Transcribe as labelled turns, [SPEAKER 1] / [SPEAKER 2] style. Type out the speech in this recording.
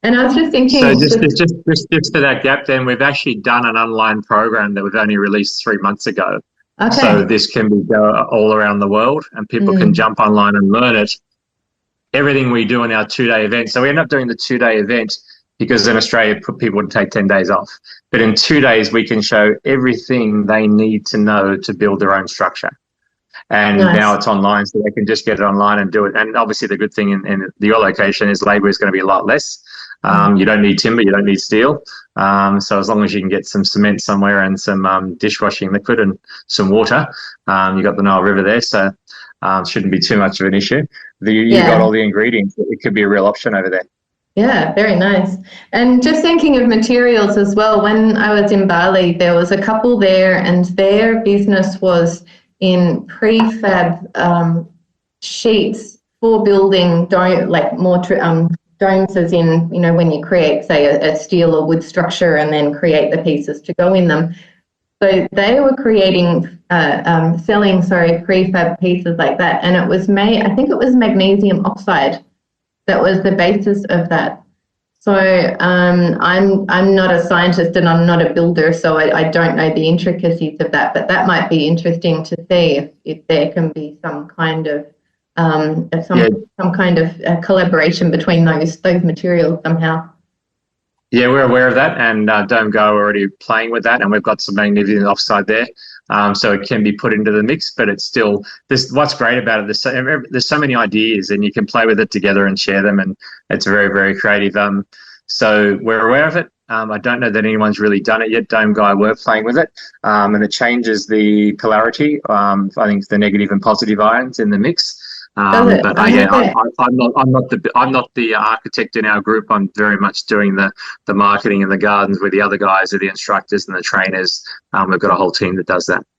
[SPEAKER 1] And I was just
[SPEAKER 2] So
[SPEAKER 1] thinking,
[SPEAKER 2] just for that gap, then we've actually done an online program that we've only released 3 months ago. So
[SPEAKER 1] okay.
[SPEAKER 2] this can be all around the world, and people can
[SPEAKER 1] Mm,
[SPEAKER 2] jump online and learn it. Everything we do in our 2 day event. So we end up doing the 2 day event because in Australia, people would take 10 days off. But in 2 days, we can show everything they need to know to build their own structure. And now
[SPEAKER 1] nice.
[SPEAKER 2] it's online, so they can just get it online and do it. And obviously, the good thing in your location is labour is going to be a lot less.
[SPEAKER 1] Mm,
[SPEAKER 2] You don't need timber, you don't need steel. So as long as you can get some cement somewhere and some dishwashing liquid and some water, you've got the Nile River there, so shouldn't be too much of an issue. You've got
[SPEAKER 1] yeah.
[SPEAKER 2] all the ingredients. It could be a real option over there.
[SPEAKER 1] Yeah, very nice. And just thinking of materials as well, when I was in Bali, there was a couple there, and their business was in prefab sheets for building domes, as in, when you create, say, a steel or wood structure and then create the pieces to go in them. So they were selling, prefab pieces like that, and it was made, I think it was magnesium oxide that was the basis of that. So I'm not a scientist and I'm not a builder, so I don't know the intricacies of that. But that might be interesting to see if there can be some kind of
[SPEAKER 2] Yeah,
[SPEAKER 1] collaboration between those materials somehow.
[SPEAKER 2] Yeah, we're aware of that, and Dome Go are already playing with that, and we've got some magnesium offside there, so it can be put into the mix. But it's still this. What's great about it? There's so many ideas, and you can play with it together and share them, and it's very very creative. So we're aware of it. I don't know that anyone's really done it yet. Dome Guy were playing with it, and it changes the polarity. I think the negative and positive ions in the mix.
[SPEAKER 1] Does it?
[SPEAKER 2] But
[SPEAKER 1] Oh,
[SPEAKER 2] yeah,
[SPEAKER 1] okay.
[SPEAKER 2] I'm not the architect in our group. I'm very much doing the marketing and the gardens, where the other guys are the instructors and the trainers. We've got a whole team that does that.